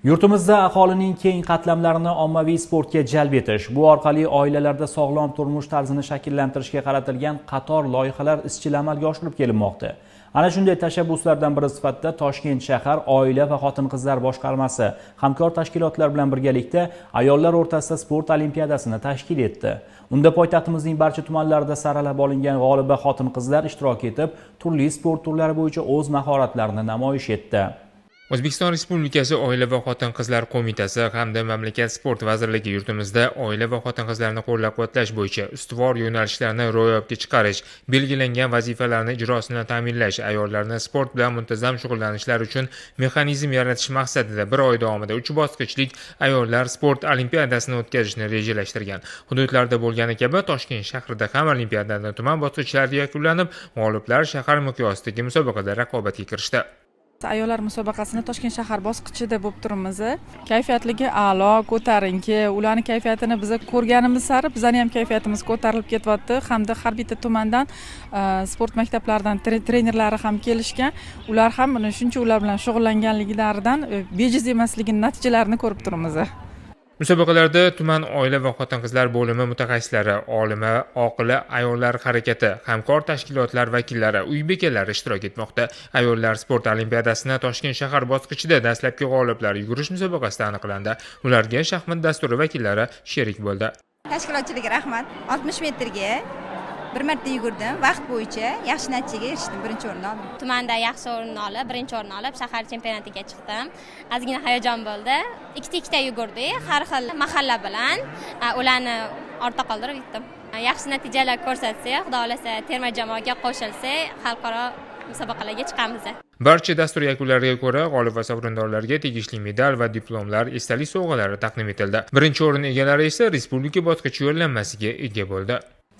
Yurtimizda aholining keng qatlamlarini ommaviy sportga jalb etish, bu orqali oilalarda sog'lom turmush tarzini shakllantirishga qaratilgan qator loyihalar izchil amalga oshirilib kelinmoqda. Ana shunday tashabbuslardan biri sifatida Toshkent shahar Oila va xotin-qizlar boshqarmasi hamkor tashkilotlar bilan birgalikda ayollar o'rtasida sport olimpiadasini tashkil etdi. Unda poytaxtimizning barcha tumanlarida saralab olingan g'oliba xotin-qizlar ishtirok etib, turli sport turlari bo'yicha o'z mahoratlarini namoyish etdi. O'zbekiston Respublikasi Oila va xotin-qizlar qo'mitasi hamda mamlakat sport vazirligi yurtimizda oila va xotin-qizlarni qo'llab-quvvatlash bo'yicha ustuvor yo'nalishlarni ro'yobga chiqarish, belgilangan vazifalarni ijrosini ta'minlash, ayollarni sport bilan muntazam shug'ullanishlari uchun mexanizm yaratish maqsadida bir oy davomida 3 bosqichlik ayollar sport olimpiadasini o'tkazishni rejalashtirgan. Hududlarda bo'lgani kabi Toshkent shahrida ham olimpiadaning tuman bosqichlari yakunlanib, g'oliblar shahar miqyosidagi musobaqada raqobatga kirishdi. Ayollar musobaqasini Toshkent shahar bosqichida bo'lib turibmiz. Kayfiyatligi a'lo, ko'tarinki. Ularning kayfiyatini biz ko'rganimiz sari bizning ham kayfiyatimiz ko'tarilib ketyapti. Hamda har bitta tumandan sport maktablaridan trenerlari ham kelishgan. Ular ham shuncha ular bilan shug'ullanganliklaridan bejiz emasligini natijalarini ko'rib turibmiz. Musobaqalarda tuman oila va xotin-qizlar bo'limi mutaxassislari, olima, oqila, ayollar harakati, hamkor tashkilotlar vakillari, uy bekalari ishtirok etmoqda. Ayollar sport olimpiadasini Toshkent shahar bosqichida dastlabki g'oliblar yugurish musobaqasida aniqlandi. Ularga shaxmat dasturi vakillari sherik bo'ldi. Tashkilotchilarga rahmat. 60 metrga bir marta yugurdim. Vaqt bo'yicha yaxshi natijaga erishdim. Birinchi o'rinni oldim. Tumanda yaxshi o'rin olib, birinchi o'rin olib, shahar chempionatiga chiqdim. Ozgina hayajon bo'ldi. Ikkita yugurdik, har xil mahalla bilan ularni ortda qoldirib yetdim. Yaxshi natijalar ko'rsatsak, xudo xolasa terma jamoaga qo'shilsak, xalqaro musobaqalarga chiqamiz. Barcha dastur yakunlariga ko'ra g'olib va sovrindorlarga tegishli medal va diplomlar, esdalik sovg'alari taqdim etildi. Birinchi o'rin egalari esa respublika bosqichi yo'llanmasiga ega bo'ldi.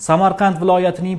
Samarqand viloyatining